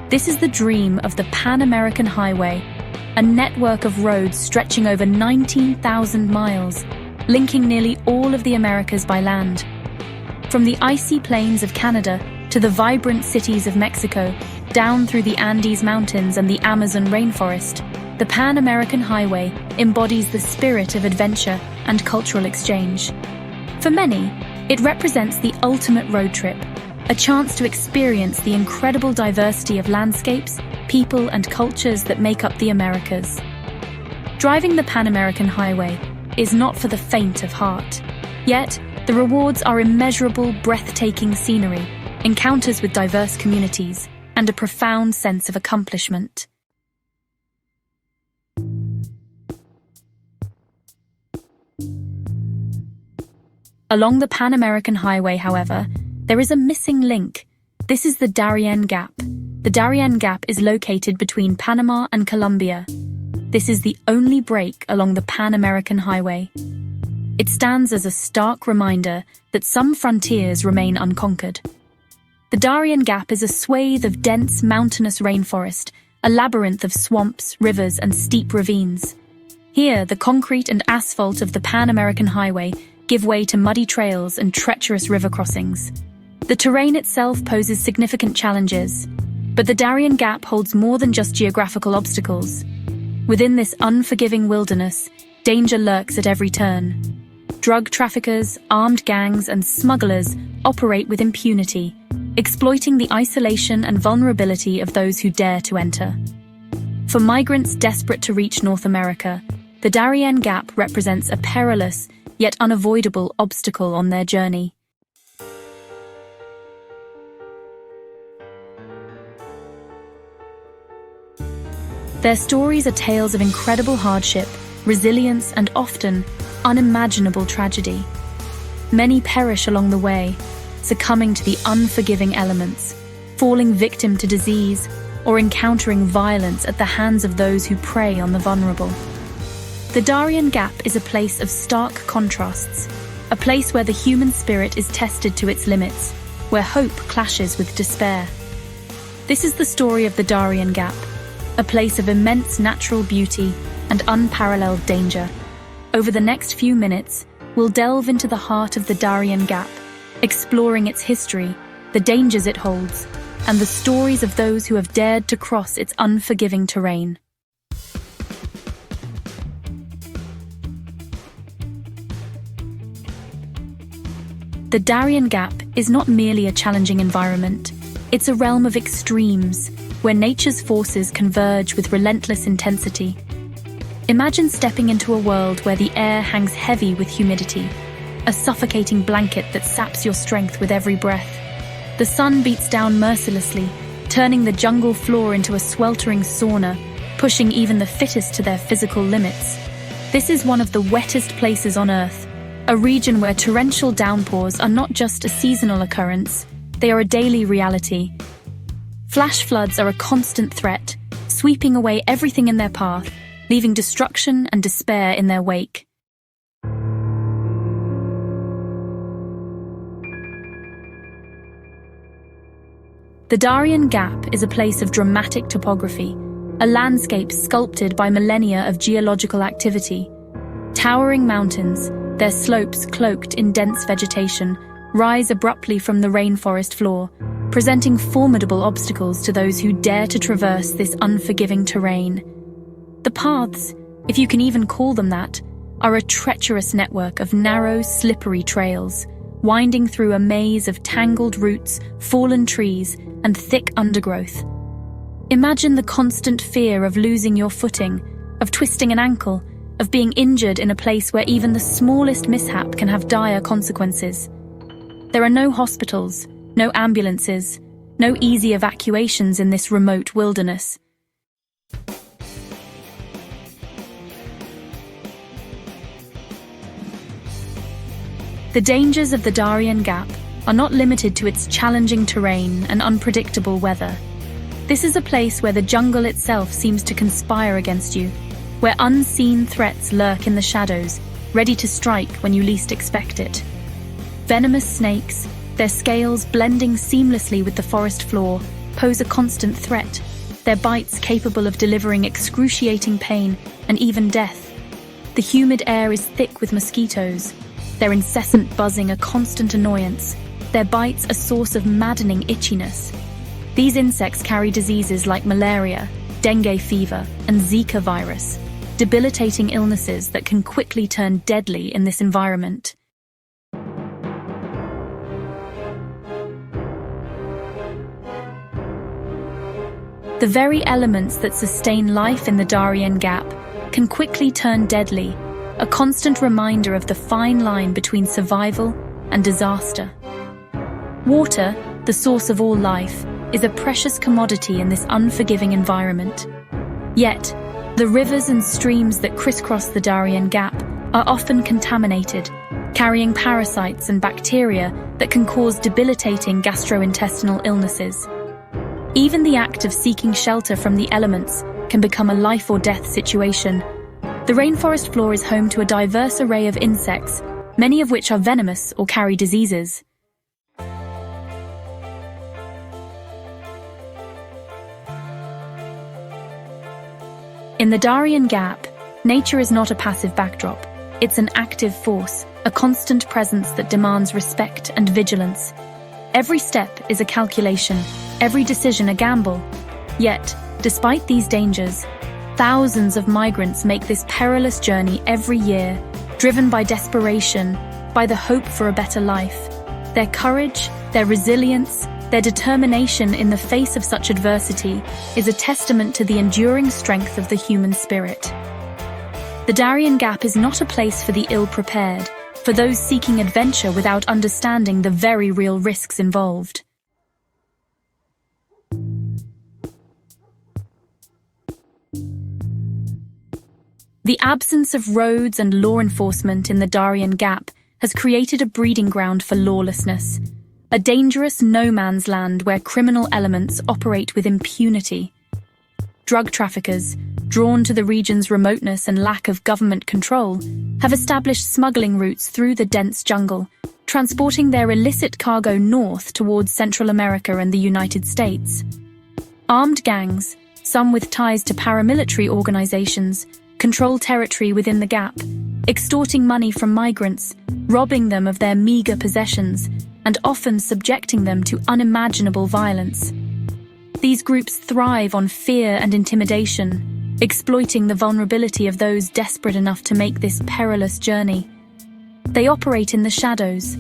This is the dream of the Pan-American Highway, a network of roads stretching over 19,000 miles, linking nearly all of the Americas by land. From the icy plains of Canada to the vibrant cities of Mexico, down through the Andes Mountains and the Amazon rainforest, the Pan-American Highway embodies the spirit of adventure and cultural exchange. For many, it represents the ultimate road trip, a chance to experience the incredible diversity of landscapes, people, and cultures that make up the Americas. Driving the Pan-American Highway is not for the faint of heart. Yet, the rewards are immeasurable, breathtaking scenery, encounters with diverse communities, and a profound sense of accomplishment. Along the Pan-American Highway, however, there is a missing link. This is the Darien Gap. The Darien Gap is located between Panama and Colombia. This is the only break along the Pan-American Highway. It stands as a stark reminder that some frontiers remain unconquered. The Darien Gap is a swathe of dense mountainous rainforest, a labyrinth of swamps, rivers, and steep ravines. Here, the concrete and asphalt of the Pan-American Highway give way to muddy trails and treacherous river crossings. The terrain itself poses significant challenges, but the Darien Gap holds more than just geographical obstacles. Within this unforgiving wilderness, danger lurks at every turn. Drug traffickers, armed gangs, and smugglers operate with impunity, exploiting the isolation and vulnerability of those who dare to enter. For migrants desperate to reach North America, the Darien Gap represents a perilous, yet unavoidable obstacle on their journey. Their stories are tales of incredible hardship, resilience, and often unimaginable tragedy. Many perish along the way, succumbing to the unforgiving elements, falling victim to disease, or encountering violence at the hands of those who prey on the vulnerable. The Darien Gap is a place of stark contrasts, a place where the human spirit is tested to its limits, where hope clashes with despair. This is the story of the Darien Gap, a place of immense natural beauty and unparalleled danger. Over the next few minutes, we'll delve into the heart of the Darien Gap, exploring its history, the dangers it holds, and the stories of those who have dared to cross its unforgiving terrain. The Darien Gap is not merely a challenging environment, it's a realm of extremes, where nature's forces converge with relentless intensity. Imagine stepping into a world where the air hangs heavy with humidity, a suffocating blanket that saps your strength with every breath. The sun beats down mercilessly, turning the jungle floor into a sweltering sauna, pushing even the fittest to their physical limits. This is one of the wettest places on Earth, a region where torrential downpours are not just a seasonal occurrence, they are a daily reality. Flash floods are a constant threat, sweeping away everything in their path, leaving destruction and despair in their wake. The Darien Gap is a place of dramatic topography, a landscape sculpted by millennia of geological activity. Towering mountains, their slopes cloaked in dense vegetation, rise abruptly from the rainforest floor, presenting formidable obstacles to those who dare to traverse this unforgiving terrain. The paths, if you can even call them that, are a treacherous network of narrow, slippery trails, winding through a maze of tangled roots, fallen trees, and thick undergrowth. Imagine the constant fear of losing your footing, of twisting an ankle, of being injured in a place where even the smallest mishap can have dire consequences. There are no hospitals, no ambulances, no easy evacuations in this remote wilderness. The dangers of the Darien Gap are not limited to its challenging terrain and unpredictable weather. This is a place where the jungle itself seems to conspire against you, where unseen threats lurk in the shadows, ready to strike when you least expect it. Venomous snakes, their scales blending seamlessly with the forest floor, pose a constant threat, their bites capable of delivering excruciating pain and even death. The humid air is thick with mosquitoes, their incessant buzzing a constant annoyance, their bites a source of maddening itchiness. These insects carry diseases like malaria, dengue fever, and Zika virus, debilitating illnesses that can quickly turn deadly in this environment. The very elements that sustain life in the Darien Gap can quickly turn deadly, a constant reminder of the fine line between survival and disaster. Water, the source of all life, is a precious commodity in this unforgiving environment. Yet, the rivers and streams that crisscross the Darien Gap are often contaminated, carrying parasites and bacteria that can cause debilitating gastrointestinal illnesses. Even the act of seeking shelter from the elements can become a life-or-death situation. The rainforest floor is home to a diverse array of insects, many of which are venomous or carry diseases. In the Darien Gap, nature is not a passive backdrop. It's an active force, a constant presence that demands respect and vigilance. Every step is a calculation, every decision a gamble. Yet, despite these dangers, thousands of migrants make this perilous journey every year, driven by desperation, by the hope for a better life. Their courage, their resilience, their determination in the face of such adversity is a testament to the enduring strength of the human spirit. The Darien Gap is not a place for the ill-prepared, for those seeking adventure without understanding the very real risks involved. The absence of roads and law enforcement in the Darien Gap has created a breeding ground for lawlessness, a dangerous no-man's land where criminal elements operate with impunity. Drug traffickers, drawn to the region's remoteness and lack of government control, have established smuggling routes through the dense jungle, transporting their illicit cargo north towards Central America and the United States. Armed gangs, some with ties to paramilitary organizations, control territory within the Gap, extorting money from migrants, robbing them of their meager possessions, and often subjecting them to unimaginable violence. These groups thrive on fear and intimidation, exploiting the vulnerability of those desperate enough to make this perilous journey. They operate in the shadows,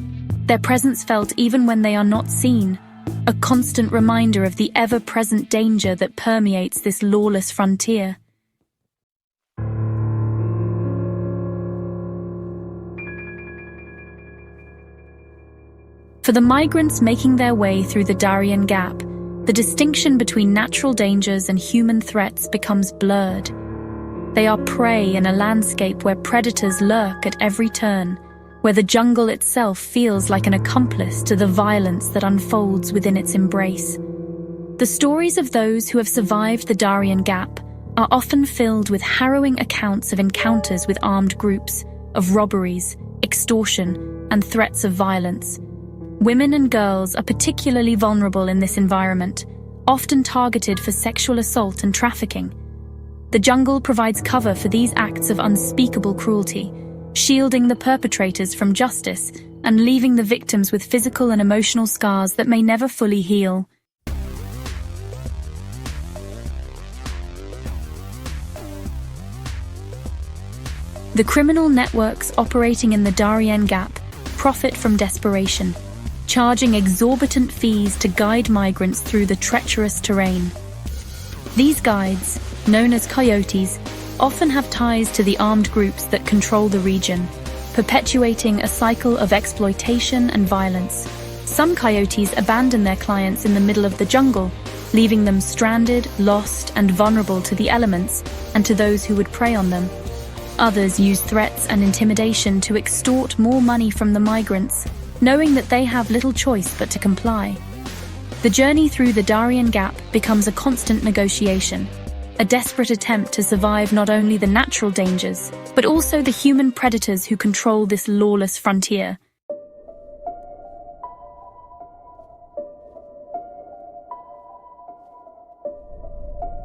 their presence felt even when they are not seen, a constant reminder of the ever-present danger that permeates this lawless frontier. For the migrants making their way through the Darien Gap, the distinction between natural dangers and human threats becomes blurred. They are prey in a landscape where predators lurk at every turn, where the jungle itself feels like an accomplice to the violence that unfolds within its embrace. The stories of those who have survived the Darien Gap are often filled with harrowing accounts of encounters with armed groups, of robberies, extortion, and threats of violence. Women and girls are particularly vulnerable in this environment, often targeted for sexual assault and trafficking. The jungle provides cover for these acts of unspeakable cruelty, shielding the perpetrators from justice and leaving the victims with physical and emotional scars that may never fully heal. The criminal networks operating in the Darien Gap profit from desperation, charging exorbitant fees to guide migrants through the treacherous terrain. These guides, known as coyotes, often have ties to the armed groups that control the region, perpetuating a cycle of exploitation and violence. Some coyotes abandon their clients in the middle of the jungle, leaving them stranded, lost, and vulnerable to the elements and to those who would prey on them. Others use threats and intimidation to extort more money from the migrants, knowing that they have little choice but to comply. The journey through the Darien Gap becomes a constant negotiation, a desperate attempt to survive not only the natural dangers, but also the human predators who control this lawless frontier.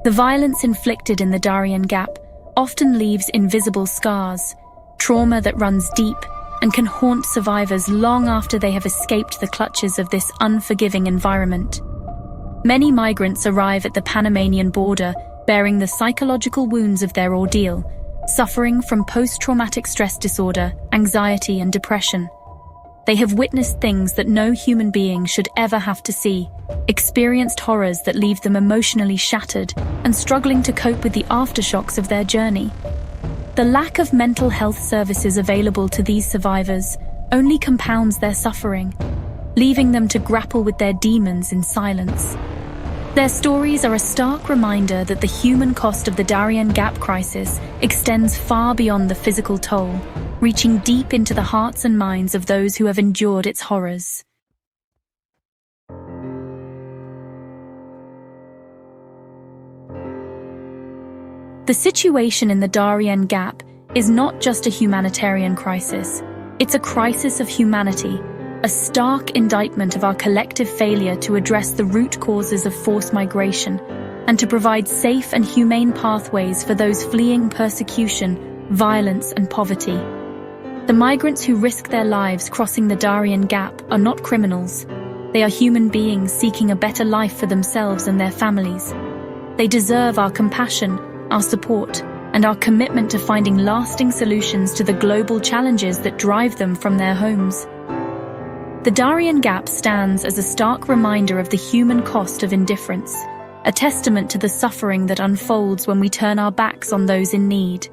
The violence inflicted in the Darien Gap often leaves invisible scars, trauma that runs deep and can haunt survivors long after they have escaped the clutches of this unforgiving environment. Many migrants arrive at the Panamanian border bearing the psychological wounds of their ordeal, suffering from post-traumatic stress disorder, anxiety, and depression. They have witnessed things that no human being should ever have to see, experienced horrors that leave them emotionally shattered and struggling to cope with the aftershocks of their journey. The lack of mental health services available to these survivors only compounds their suffering, leaving them to grapple with their demons in silence. Their stories are a stark reminder that the human cost of the Darien Gap crisis extends far beyond the physical toll, reaching deep into the hearts and minds of those who have endured its horrors. The situation in the Darien Gap is not just a humanitarian crisis, it's a crisis of humanity, a stark indictment of our collective failure to address the root causes of forced migration and to provide safe and humane pathways for those fleeing persecution, violence, and poverty. The migrants who risk their lives crossing the Darien Gap are not criminals. They are human beings seeking a better life for themselves and their families. They deserve our compassion, our support, and our commitment to finding lasting solutions to the global challenges that drive them from their homes. The Darien Gap stands as a stark reminder of the human cost of indifference, a testament to the suffering that unfolds when we turn our backs on those in need.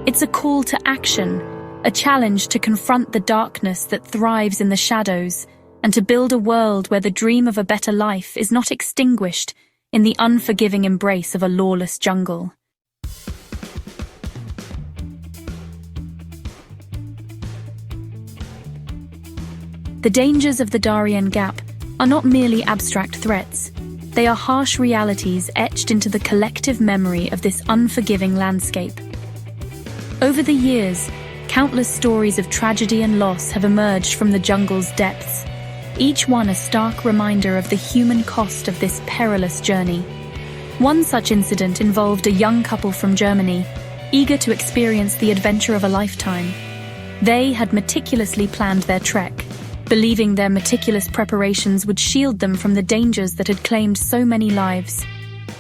It's a call to action, a challenge to confront the darkness that thrives in the shadows, and to build a world where the dream of a better life is not extinguished in the unforgiving embrace of a lawless jungle. The dangers of the Darien Gap are not merely abstract threats. They are harsh realities etched into the collective memory of this unforgiving landscape. Over the years, countless stories of tragedy and loss have emerged from the jungle's depths, each one a stark reminder of the human cost of this perilous journey. One such incident involved a young couple from Germany, eager to experience the adventure of a lifetime. They had meticulously planned their trek, believing their meticulous preparations would shield them from the dangers that had claimed so many lives.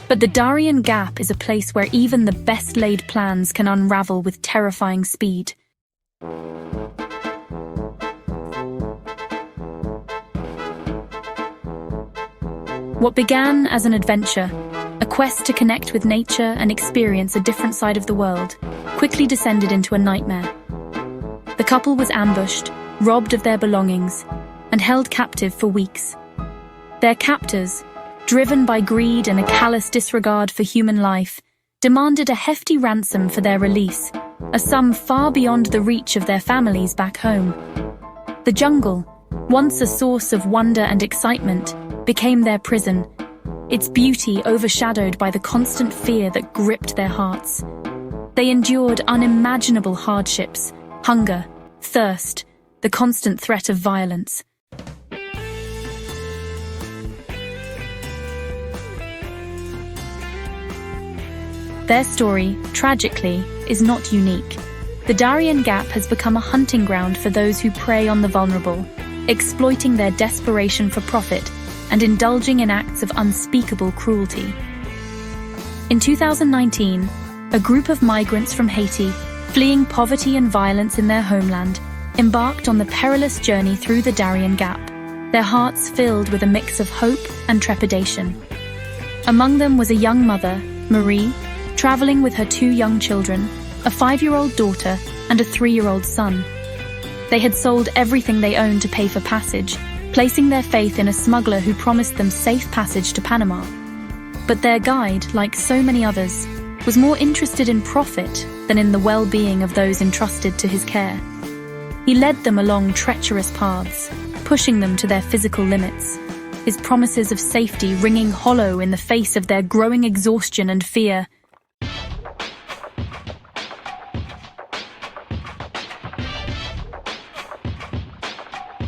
But the Darien Gap is a place where even the best-laid plans can unravel with terrifying speed. What began as an adventure, a quest to connect with nature and experience a different side of the world, quickly descended into a nightmare. The couple was ambushed, robbed of their belongings, and held captive for weeks. Their captors, driven by greed and a callous disregard for human life, demanded a hefty ransom for their release, a sum far beyond the reach of their families back home. The jungle, once a source of wonder and excitement, became their prison, its beauty overshadowed by the constant fear that gripped their hearts. They endured unimaginable hardships, hunger, thirst, the constant threat of violence. Their story, tragically, is not unique. The Darien Gap has become a hunting ground for those who prey on the vulnerable, exploiting their desperation for profit and indulging in acts of unspeakable cruelty. In 2019, a group of migrants from Haiti, fleeing poverty and violence in their homeland, embarked on the perilous journey through the Darien Gap, their hearts filled with a mix of hope and trepidation. Among them was a young mother, Marie, traveling with her 2 young children, a 5-year-old daughter and a 3-year-old son. They had sold everything they owned to pay for passage, placing their faith in a smuggler who promised them safe passage to Panama. But their guide, like so many others, was more interested in profit than in the well-being of those entrusted to his care. He led them along treacherous paths, pushing them to their physical limits, his promises of safety ringing hollow in the face of their growing exhaustion and fear.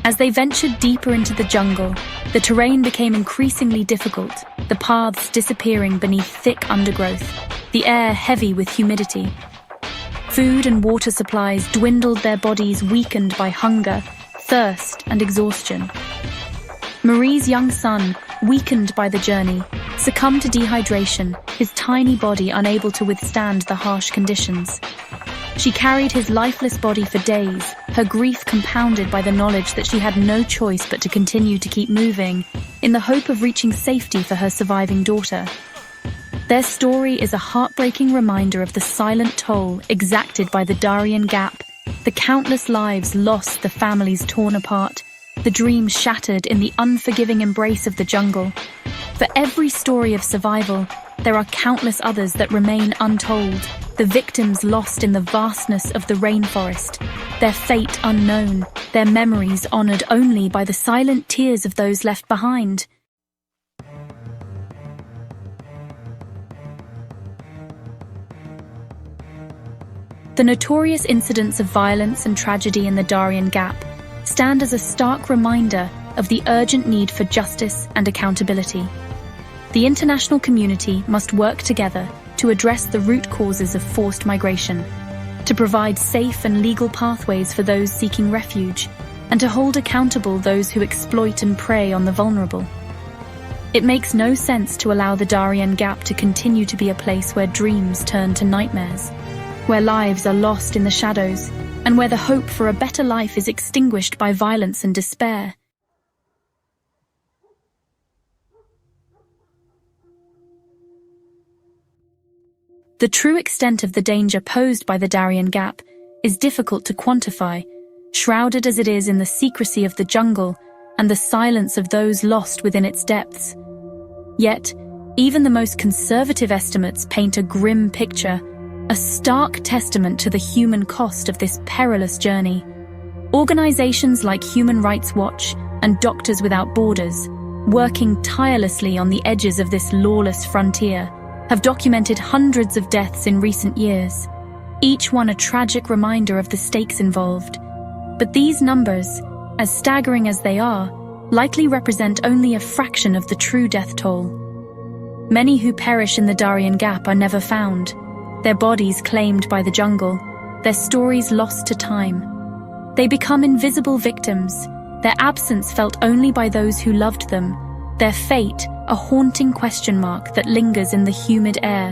As they ventured deeper into the jungle, the terrain became increasingly difficult, the paths disappearing beneath thick undergrowth, the air heavy with humidity. Food and water supplies dwindled, their bodies weakened by hunger, thirst, and exhaustion. Marie's young son, weakened by the journey, succumbed to dehydration, his tiny body unable to withstand the harsh conditions. She carried his lifeless body for days, her grief compounded by the knowledge that she had no choice but to continue to keep moving, in the hope of reaching safety for her surviving daughter. Their story is a heartbreaking reminder of the silent toll exacted by the Darien Gap, the countless lives lost, the families torn apart, the dreams shattered in the unforgiving embrace of the jungle. For every story of survival, there are countless others that remain untold, the victims lost in the vastness of the rainforest, their fate unknown, their memories honored only by the silent tears of those left behind. The notorious incidents of violence and tragedy in the Darien Gap stand as a stark reminder of the urgent need for justice and accountability. The international community must work together to address the root causes of forced migration, to provide safe and legal pathways for those seeking refuge, and to hold accountable those who exploit and prey on the vulnerable. It makes no sense to allow the Darien Gap to continue to be a place where dreams turn to nightmares, where lives are lost in the shadows, and where the hope for a better life is extinguished by violence and despair. The true extent of the danger posed by the Darien Gap is difficult to quantify, shrouded as it is in the secrecy of the jungle and the silence of those lost within its depths. Yet, even the most conservative estimates paint a grim picture, a stark testament to the human cost of this perilous journey. Organizations like Human Rights Watch and Doctors Without Borders, working tirelessly on the edges of this lawless frontier, have documented hundreds of deaths in recent years, each one a tragic reminder of the stakes involved. But these numbers, as staggering as they are, likely represent only a fraction of the true death toll. Many who perish in the Darien Gap are never found, their bodies claimed by the jungle, their stories lost to time. They become invisible victims, their absence felt only by those who loved them, their fate a haunting question mark that lingers in the humid air.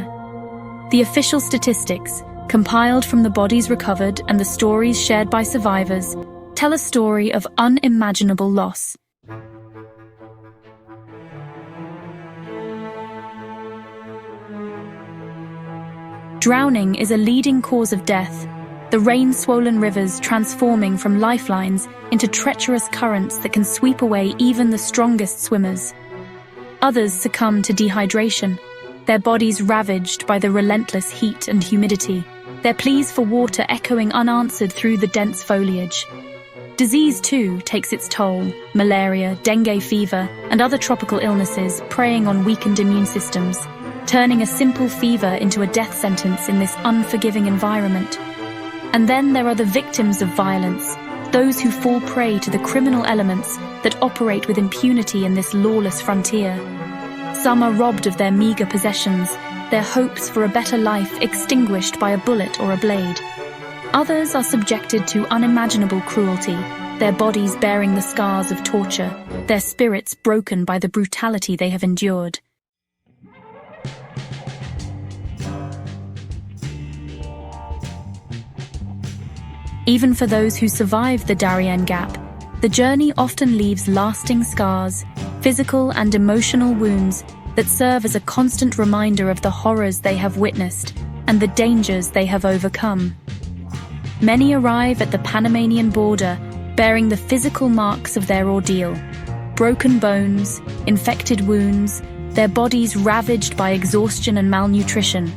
The official statistics, compiled from the bodies recovered and the stories shared by survivors, tell a story of unimaginable loss. Drowning is a leading cause of death, the rain-swollen rivers transforming from lifelines into treacherous currents that can sweep away even the strongest swimmers. Others succumb to dehydration, their bodies ravaged by the relentless heat and humidity, their pleas for water echoing unanswered through the dense foliage. Disease, too, takes its toll, malaria, dengue fever, and other tropical illnesses preying on weakened immune systems, turning a simple fever into a death sentence in this unforgiving environment. And then there are the victims of violence, those who fall prey to the criminal elements that operate with impunity in this lawless frontier. Some are robbed of their meager possessions, their hopes for a better life extinguished by a bullet or a blade. Others are subjected to unimaginable cruelty, their bodies bearing the scars of torture, their spirits broken by the brutality they have endured. Even for those who survive the Darien Gap, the journey often leaves lasting scars, physical and emotional wounds that serve as a constant reminder of the horrors they have witnessed and the dangers they have overcome. Many arrive at the Panamanian border bearing the physical marks of their ordeal: broken bones, infected wounds, their bodies ravaged by exhaustion and malnutrition.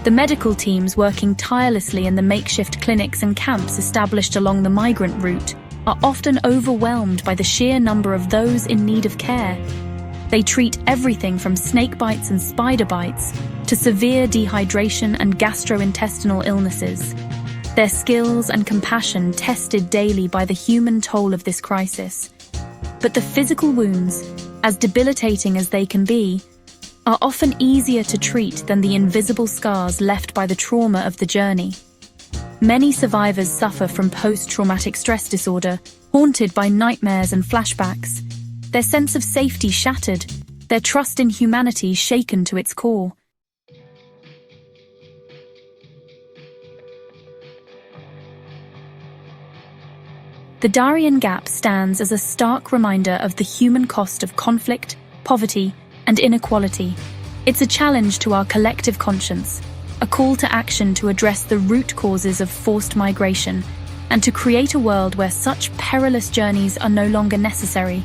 The medical teams working tirelessly in the makeshift clinics and camps established along the migrant route are often overwhelmed by the sheer number of those in need of care. They treat everything from snake bites and spider bites to severe dehydration and gastrointestinal illnesses. their skills and compassion tested daily by the human toll of this crisis. But the physical wounds, as debilitating as they can be, are often easier to treat than the invisible scars left by the trauma of the journey. Many survivors suffer from post-traumatic stress disorder, haunted by nightmares and flashbacks, their sense of safety shattered, their trust in humanity shaken to its core. The Darien Gap stands as a stark reminder of the human cost of conflict, poverty, and inequality. It's a challenge to our collective conscience, a call to action to address the root causes of forced migration, and to create a world where such perilous journeys are no longer necessary.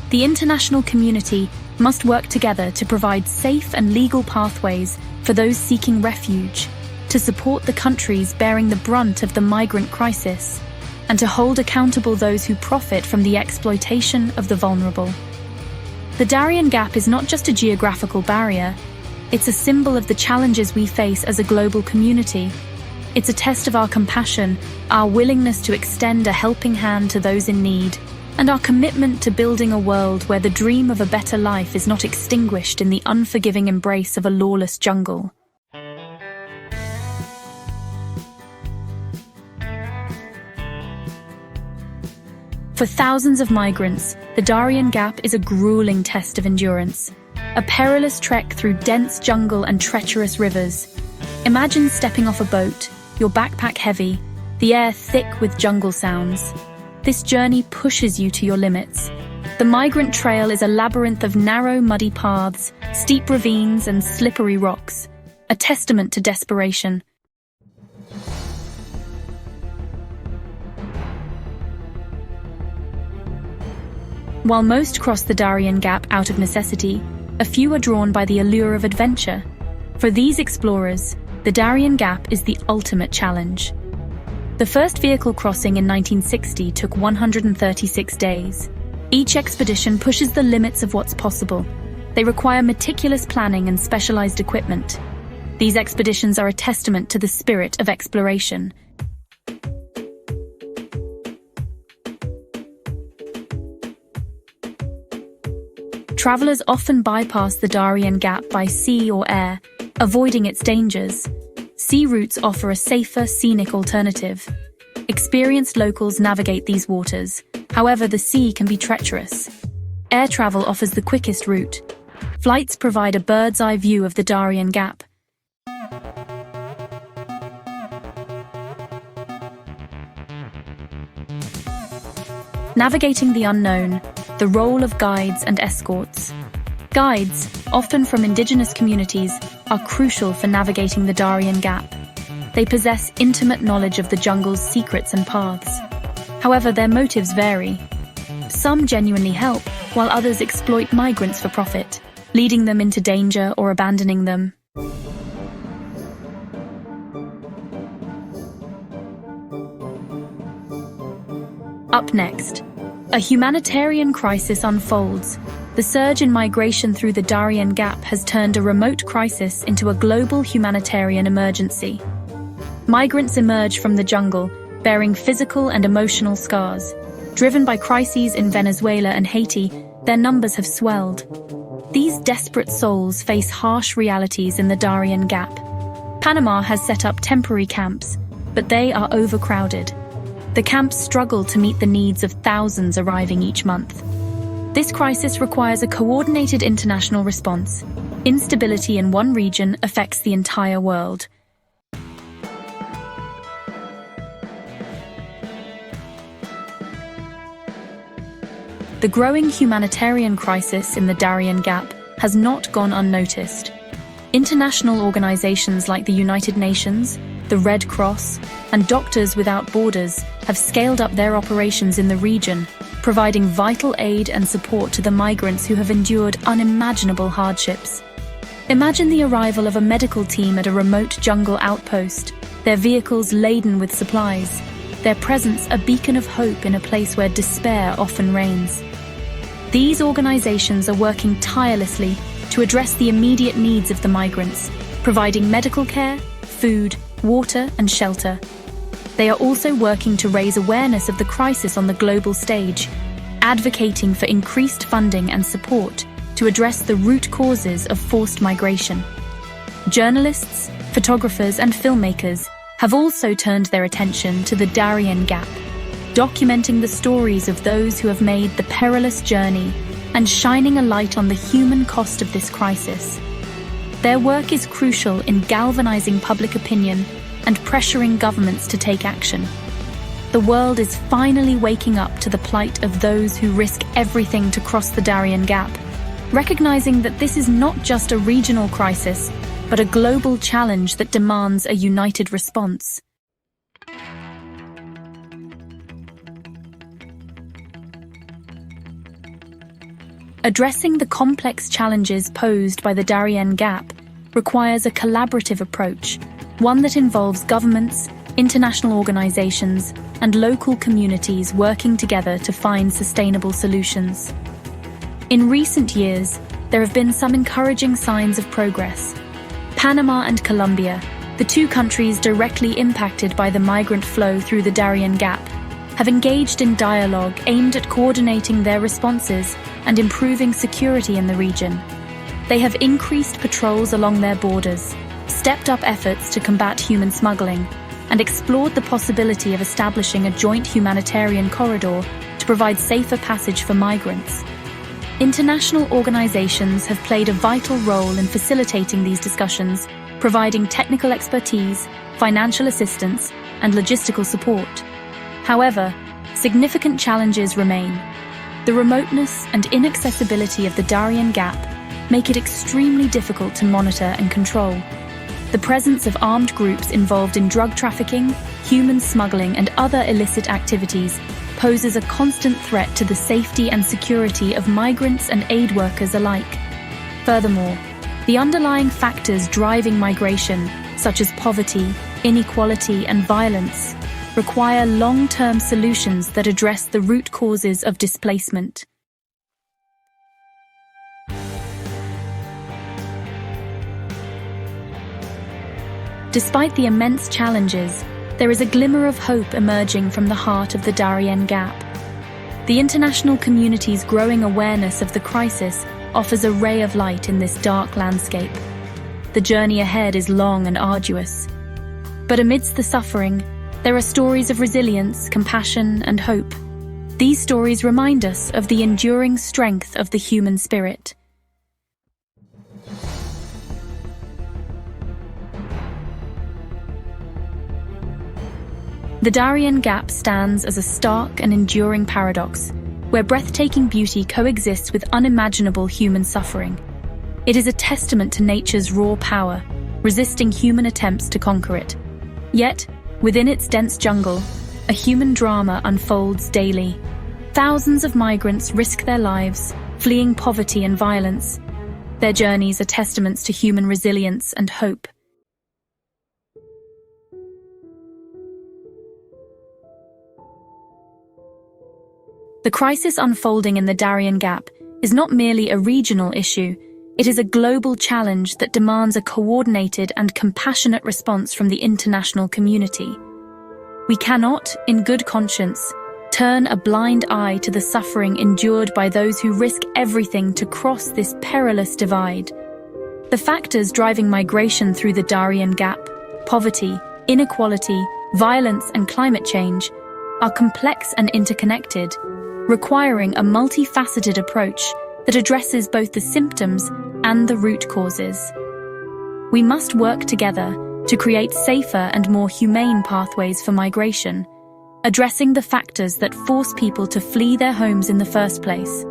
The international community must work together to provide safe and legal pathways for those seeking refuge, to support the countries bearing the brunt of the migrant crisis, and to hold accountable those who profit from the exploitation of the vulnerable. The Darien Gap is not just a geographical barrier, it's a symbol of the challenges we face as a global community. It's a test of our compassion, our willingness to extend a helping hand to those in need, and our commitment to building a world where the dream of a better life is not extinguished in the unforgiving embrace of a lawless jungle. For thousands of migrants, the Darien Gap is a grueling test of endurance, a perilous trek through dense jungle and treacherous rivers. Imagine stepping off a boat, your backpack heavy, the air thick with jungle sounds. This journey pushes you to your limits. The Migrant Trail is a labyrinth of narrow, muddy paths, steep ravines, and slippery rocks, a testament to desperation. While most cross the Darien Gap out of necessity, a few are drawn by the allure of adventure. For these explorers, the Darien Gap is the ultimate challenge. The first vehicle crossing in 1960 took 136 days. Each expedition pushes the limits of what's possible. They require meticulous planning and specialized equipment. These expeditions are a testament to the spirit of exploration. Travelers often bypass the Darien Gap by sea or air, avoiding its dangers. Sea routes offer a safer, scenic alternative. Experienced locals navigate these waters. However, the sea can be treacherous. Air travel offers the quickest route. Flights provide a bird's-eye view of the Darien Gap. Navigating the unknown, the role of guides and escorts. Guides, often from indigenous communities, are crucial for navigating the Darien Gap. They possess intimate knowledge of the jungle's secrets and paths. However, their motives vary. Some genuinely help, while others exploit migrants for profit, leading them into danger or abandoning them. Up next, a humanitarian crisis unfolds. The surge in migration through the Darien Gap has turned a remote crisis into a global humanitarian emergency. Migrants emerge from the jungle, bearing physical and emotional scars. Driven by crises in Venezuela and Haiti, their numbers have swelled. These desperate souls face harsh realities in the Darien Gap. Panama has set up temporary camps, but they are overcrowded. The camps struggle to meet the needs of thousands arriving each month. This crisis requires a coordinated international response. Instability in one region affects the entire world. The growing humanitarian crisis in the Darien Gap has not gone unnoticed. International organizations like the United Nations, the Red Cross, and Doctors Without Borders have scaled up their operations in the region, providing vital aid and support to the migrants who have endured unimaginable hardships. Imagine the arrival of a medical team at a remote jungle outpost, their vehicles laden with supplies, their presence a beacon of hope in a place where despair often reigns. These organizations are working tirelessly to address the immediate needs of the migrants, providing medical care, food, water, and shelter. They are also working to raise awareness of the crisis on the global stage, advocating for increased funding and support to address the root causes of forced migration. Journalists, photographers, and filmmakers have also turned their attention to the Darien Gap, documenting the stories of those who have made the perilous journey and shining a light on the human cost of this crisis. Their work is crucial in galvanizing public opinion and pressuring governments to take action. The world is finally waking up to the plight of those who risk everything to cross the Darien Gap, recognizing that this is not just a regional crisis, but a global challenge that demands a united response. Addressing the complex challenges posed by the Darien Gap requires a collaborative approach, one that involves governments, international organizations, and local communities working together to find sustainable solutions. In recent years, there have been some encouraging signs of progress. Panama and Colombia, the two countries directly impacted by the migrant flow through the Darien Gap, have engaged in dialogue aimed at coordinating their responses and improving security in the region. They have increased patrols along their borders, stepped up efforts to combat human smuggling, and explored the possibility of establishing a joint humanitarian corridor to provide safer passage for migrants. International organizations have played a vital role in facilitating these discussions, providing technical expertise, financial assistance, and logistical support. However, significant challenges remain. The remoteness and inaccessibility of the Darien Gap make it extremely difficult to monitor and control. The presence of armed groups involved in drug trafficking, human smuggling, and other illicit activities poses a constant threat to the safety and security of migrants and aid workers alike. Furthermore, the underlying factors driving migration, such as poverty, inequality, and violence, require long-term solutions that address the root causes of displacement. Despite the immense challenges, there is a glimmer of hope emerging from the heart of the Darien Gap. The international community's growing awareness of the crisis offers a ray of light in this dark landscape. The journey ahead is long and arduous. But amidst the suffering, there are stories of resilience, compassion, and hope. These stories remind us of the enduring strength of the human spirit. The Darien Gap stands as a stark and enduring paradox, where breathtaking beauty coexists with unimaginable human suffering. It is a testament to nature's raw power, resisting human attempts to conquer it. Yet, within its dense jungle, a human drama unfolds daily. Thousands of migrants risk their lives, fleeing poverty and violence. Their journeys are testaments to human resilience and hope. The crisis unfolding in the Darien Gap is not merely a regional issue, it is a global challenge that demands a coordinated and compassionate response from the international community. We cannot, in good conscience, turn a blind eye to the suffering endured by those who risk everything to cross this perilous divide. The factors driving migration through the Darien Gap, poverty, inequality, violence, and climate change, are complex and interconnected, requiring a multifaceted approach that addresses both the symptoms and the root causes. We must work together to create safer and more humane pathways for migration, addressing the factors that force people to flee their homes in the first place.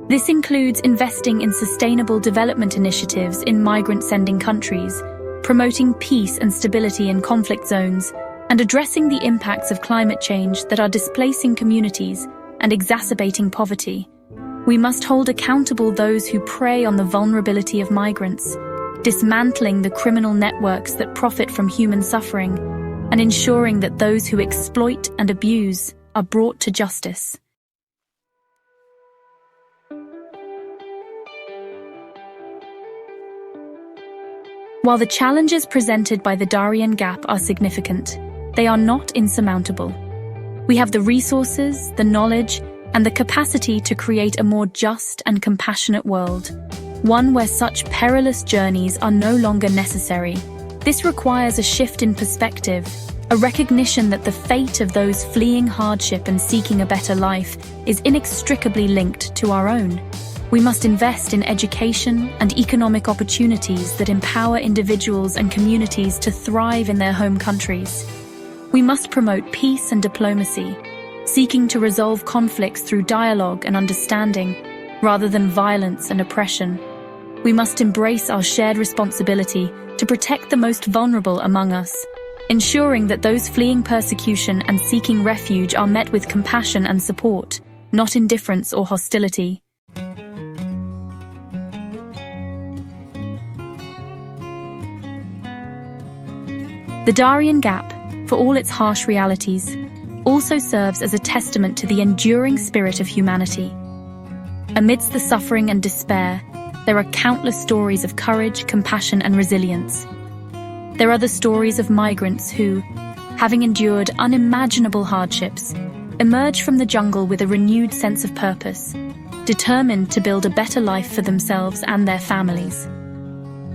This includes investing in sustainable development initiatives in migrant-sending countries, promoting peace and stability in conflict zones, and addressing the impacts of climate change that are displacing communities and exacerbating poverty. We must hold accountable those who prey on the vulnerability of migrants, dismantling the criminal networks that profit from human suffering, and ensuring that those who exploit and abuse are brought to justice. While the challenges presented by the Darien Gap are significant, they are not insurmountable. We have the resources, the knowledge, and the capacity to create a more just and compassionate world, one where such perilous journeys are no longer necessary. This requires a shift in perspective, a recognition that the fate of those fleeing hardship and seeking a better life is inextricably linked to our own. We must invest in education and economic opportunities that empower individuals and communities to thrive in their home countries. We must promote peace and diplomacy, seeking to resolve conflicts through dialogue and understanding, rather than violence and oppression. We must embrace our shared responsibility to protect the most vulnerable among us, ensuring that those fleeing persecution and seeking refuge are met with compassion and support, not indifference or hostility. The Darien Gap, for all its harsh realities, also serves as a testament to the enduring spirit of humanity. Amidst the suffering and despair, there are countless stories of courage, compassion, and resilience. There are the stories of migrants who, having endured unimaginable hardships, emerge from the jungle with a renewed sense of purpose, determined to build a better life for themselves and their families.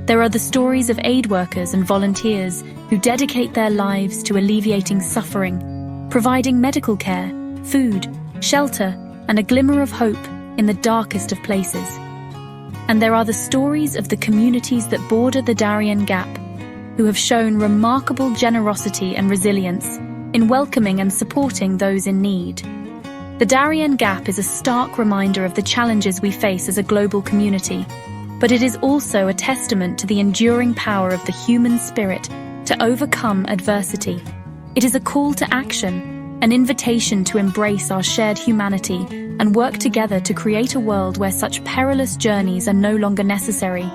There are the stories of aid workers and volunteers who dedicate their lives to alleviating suffering, providing medical care, food, shelter, and a glimmer of hope in the darkest of places. And there are the stories of the communities that border the Darien Gap, who have shown remarkable generosity and resilience in welcoming and supporting those in need. The Darien Gap is a stark reminder of the challenges we face as a global community, but it is also a testament to the enduring power of the human spirit to overcome adversity. It is a call to action, an invitation to embrace our shared humanity and work together to create a world where such perilous journeys are no longer necessary.